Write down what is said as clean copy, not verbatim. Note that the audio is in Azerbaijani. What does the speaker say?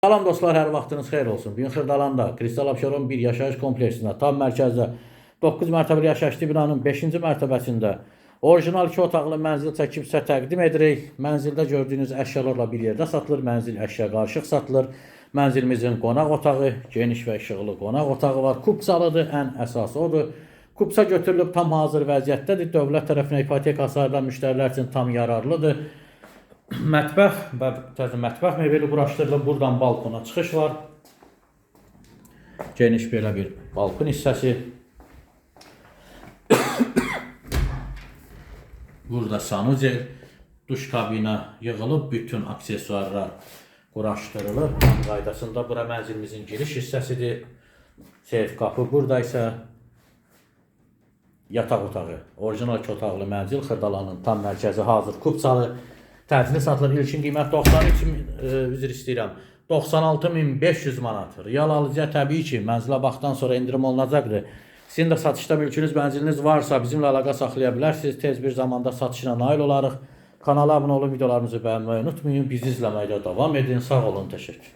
Salam dostlar, hər vaxtınız xeyir olsun. Bugün Xırdalanda Kristal Abşeron bir yaşayış kompleksində tam mərkəzdə 9 mərtəbəli yaşayışlı binanın 5-ci mərtəbəsində orijinal 2 otaqlı mənzil çəkib sizə təqdim edirik. Mənzildə gördüyünüz əşyalarla bir yerdə satılır. Mənzil əşya qarışıq satılır. Mənzilimizin qonaq otağı, geniş və işıqlı qonaq otağı var. Kupçalıdır, ən əsası odur. Kupça götürülüb tam hazır vəziyyətdədir. Dövlət tərəfindən ipoteka hasardan müştərilər üçün tam yararlıdır. Mətbəx və mətbəx mebeli quraşdırılıb. Buradan balkona çıxış var. Geniş belə bir balkon hissəsi. Burada sanucel, duş kabina yığılıb, bütün aksesuarlar quraşdırılıb. Tam qaydasında bura mənzilimizin giriş hissəsidir. Seyf qapı burada isə yataq otağı. Orijinal 2 otaqlı mənzil Xırdalanın tam mərkəzi hazır. Kupçalı təcili satılır. İlkin qiymət 96.500 manat. Real alıcıya təbii ki, mənzilə baxdan sonra indirim olunacaqdır. Sizin də satışda mülkünüz, mənziliniz varsa bizimlə əlaqə saxlaya bilərsiniz. Tez bir zamanda satışına nail olarıq. Kanala abunə olun, videolarımızı bəyənməyi unutmayın. Bizi izləməkdə davam edin. Sağ olun, təşəkkür.